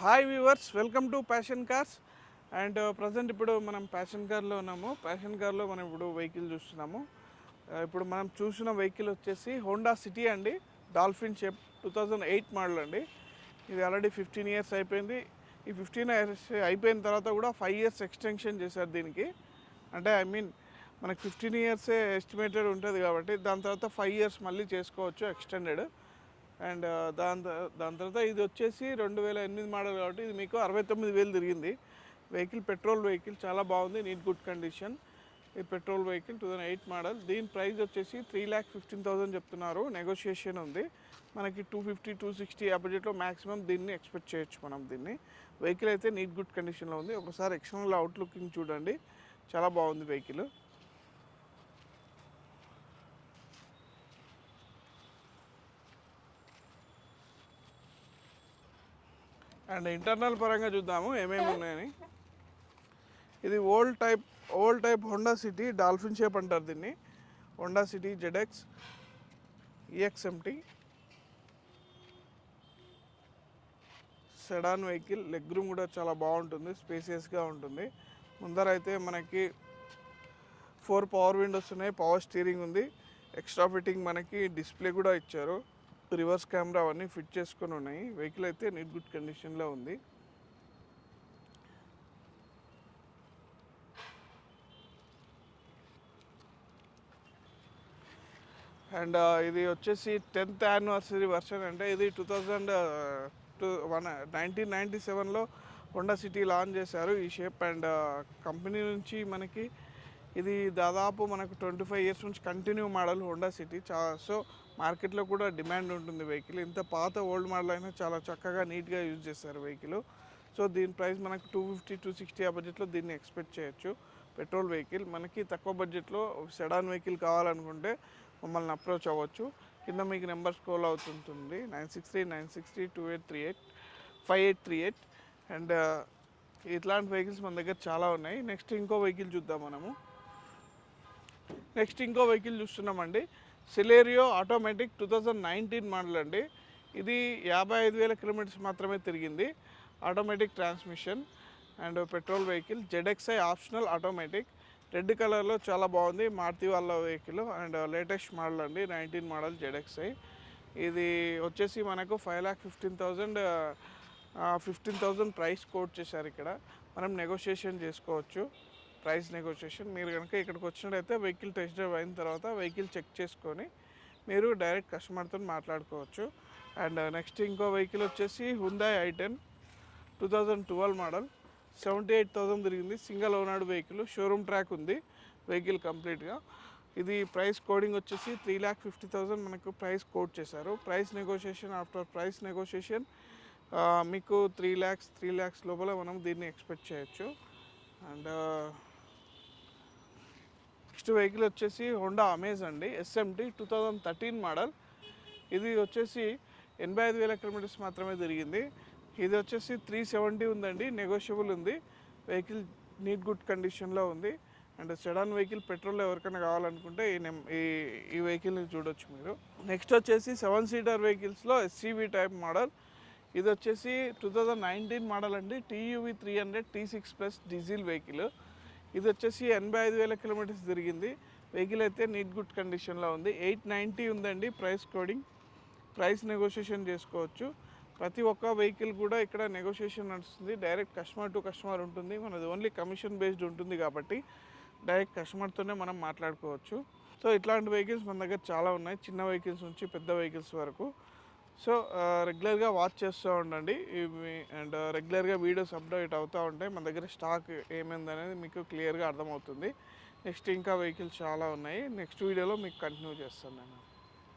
Hi viewers, welcome to passion cars. And present ఇప్పుడు మనం passion కార్లో ఉన్నాము. ప్యాషన్ కార్లో మనం ఇప్పుడు వెహికల్ చూస్తున్నాము. ఇప్పుడు మనం చూసిన వెహికల్ వచ్చేసి హోండా సిటీ అండి, డాల్ఫిన్ షేప్ 2008 మోడల్ అండి. ఇది ఆల్రెడీ 15 ఇయర్స్ అయిపోయింది. ఈ 15 ఇయర్స్ అయిపోయిన తర్వాత కూడా 5 ఇయర్స్ ఎక్స్టెన్షన్ చేశారు దీనికి. అంటే మనకి 15 ఇయర్సే ఎస్టిమేటెడ్ ఉంటుంది కాబట్టి దాని తర్వాత 5 ఇయర్స్ మళ్ళీ చేసుకోవచ్చు ఎక్స్టెండెడ్. అండ్ దాని తర్వాత ఇది వచ్చేసి 2008 మోడల్ కాబట్టి ఇది మీకు 69,000 తిరిగింది. వెహికల్ పెట్రోల్ వెహికల్, చాలా బాగుంది, నీట్ గుడ్ కండిషన్. ఇది పెట్రోల్ వెహికల్ 2008 మోడల్. దీని ప్రైస్ వచ్చేసి 3,15,000 చెప్తున్నారు. నెగోషియేషన్ ఉంది. మనకి 250, 260 ఆ బడ్జెట్లో మ్యాక్సిమం దీన్ని ఎక్స్పెక్ట్ చేయొచ్చు మనం దీన్ని. వెహికల్ అయితే నీట్ గుడ్ కండిషన్లో ఉంది. ఒకసారి ఎక్స్టర్నల్ అవుట్లుకింగ్ చూడండి, చాలా బాగుంది వెహికల్. అండ్ ఇంటర్నల్ పరంగా చూద్దాము ఏమేమి ఉన్నాయని. ఇది old type Honda city dolphin shape అంటారు దీన్ని. Honda city ZX EXMT sedan vehicle. Leg room కూడా చాలా బాగుంటుంది, స్పేసియస్గా ఉంటుంది. ముందర అయితే మనకి 4 పవర్ విండోస్ ఉన్నాయి, పవర్ స్టీరింగ్ ఉంది. ఎక్స్ట్రా ఫిట్టింగ్ మనకి డిస్ప్లే కూడా ఇచ్చారు. రివర్స్ కెమెరా అవన్నీ ఫిట్ చేసుకొని ఉన్నాయి. వెహికల్ అయితే నీట్ గుడ్ కండిషన్లో ఉంది. అండ్ ఇది వచ్చేసి 10th యానివర్సరీ వర్షన్. అంటే ఇది 1997లో హోండా సిటీ లాంచ్ చేశారు ఈ షేప్. అండ్ కంపెనీ నుంచి మనకి ఇది దాదాపు మనకు 25 ఇయర్స్ నుంచి continue model Honda city. So మార్కెట్లో కూడా డిమాండ్ ఉంటుంది వెహికల్. ఇంత పాత ఓల్డ్ మోడల్ అయినా చాలా చక్కగా నీట్గా యూజ్ చేస్తారు వెహికల్. సో దీని ప్రైస్ మనకు 250, 260 ఆ బడ్జెట్లో దీన్ని ఎక్స్పెక్ట్ చేయొచ్చు. పెట్రోల్ వెహికల్ మనకి తక్కువ బడ్జెట్లో సెడాన్ వెహికల్ కావాలనుకుంటే మమ్మల్ని అప్రోచ్ అవ్వచ్చు. కింద మీకు నెంబర్ స్క్రోల్ అవుతుంటుంది, 963963285838. అండ్ ఇట్లాంటి వెహికల్స్ మన దగ్గర చాలా ఉన్నాయి. నెక్స్ట్ ఇంకో వెహికల్ చూద్దాం మనము. నెక్స్ట్ ఇంకో వెహికల్ చూస్తున్నామండి, సిలేరియో ఆటోమేటిక్ 2019 మోడల్ అండి. ఇది 55,000 కిలోమీటర్స్ మాత్రమే తిరిగింది. Automatic transmission and petrol vehicle. ZXi optional automatic. Red కలర్లో చాలా బాగుంది, మారుతి వాళ్ళ వెహికల్. అండ్ లేటెస్ట్ మోడల్ అండి, 19 మోడల్ ZXi. ఇది వచ్చేసి మనకు 5,15,000 ప్రైస్ కోట్ చేశారు. ఇక్కడ మనం నెగోషియేషన్ చేసుకోవచ్చు, ప్రైస్ నెగోషియేషన్. మీరు కనుక ఇక్కడికి వచ్చినట్టయితే వెహికల్ టెస్ట్ డ్రైవ్ అయిన తర్వాత వెహికల్ చెక్ చేసుకొని మీరు డైరెక్ట్ కస్టమర్తో మాట్లాడుకోవచ్చు. అండ్ నెక్స్ట్ ఇంకో వెహికల్ వచ్చేసి Hyundai i10 2012 మోడల్, 78,000 తిరిగింది. Single owned vehicle, showroom track ఉంది వెహికల్ కంప్లీట్గా. ఇది ప్రైస్ కోడింగ్ వచ్చేసి 3,50,000 మనకు ప్రైస్ కోట్ చేశారు. Price negotiation, after price negotiation మీకు 3 lakhs లోపల మనం దీన్ని ఎక్స్పెక్ట్ చేయొచ్చు. అండ్ నెక్స్ట్ వెహికల్ వచ్చేసి హోండా అమేజ్ అండి, SMT 2013 మోడల్. ఇది వచ్చేసి 85,000 కిలోమీటర్స్ మాత్రమే తిరిగింది. ఇది వచ్చేసి 370 ఉందండి, నెగోషియబుల్ ఉంది. వెహికల్ నీట్ గుడ్ కండిషన్లో ఉంది. అండ్ సెడాన్ వెహికల్ పెట్రోల్ ఎవరికైనా కావాలనుకుంటే ఈ వెహికల్ని చూడొచ్చు మీరు. నెక్స్ట్ వచ్చేసి 7 సీటర్ వెహికల్స్లో SUV టైప్ మోడల్. ఇది వచ్చేసి 2019 మోడల్ అండి, TUV 300 T6+ డీజిల్ వెహికల్. ఇది వచ్చేసి 85,000 కిలోమీటర్స్ తిరిగింది. వెహికల్ అయితే నీట్ గుడ్ కండిషన్లో ఉంది. 890 ఉందండి ప్రైస్ కోడింగ్. ప్రైస్ నెగోషియేషన్ చేసుకోవచ్చు. ప్రతి ఒక్క వెహికల్ కూడా ఇక్కడ నెగోషియేషన్ నడుస్తుంది. డైరెక్ట్ కస్టమర్ టు కస్టమర్ ఉంటుంది. మనది ఓన్లీ కమిషన్ బేస్డ్ ఉంటుంది కాబట్టి డైరెక్ట్ కస్టమర్తోనే మనం మాట్లాడుకోవచ్చు. సో ఇట్లాంటి వెహికల్స్ మన దగ్గర చాలా ఉన్నాయి, చిన్న వెహికల్స్ నుంచి పెద్ద వెహికల్స్ వరకు. సో రెగ్యులర్గా వాచ్ చేస్తూ ఉండండి అండ్ రెగ్యులర్గా వీడియోస్ అప్డేట్ అవుతూ ఉంటాయి. మన దగ్గర స్టాక్ ఏమైందనేది మీకు క్లియర్గా అర్థమవుతుంది. నెక్స్ట్ ఇంకా వెహికల్స్ చాలా ఉన్నాయి, నెక్స్ట్ వీడియోలో మీకు కంటిన్యూ చేస్తాను నేను.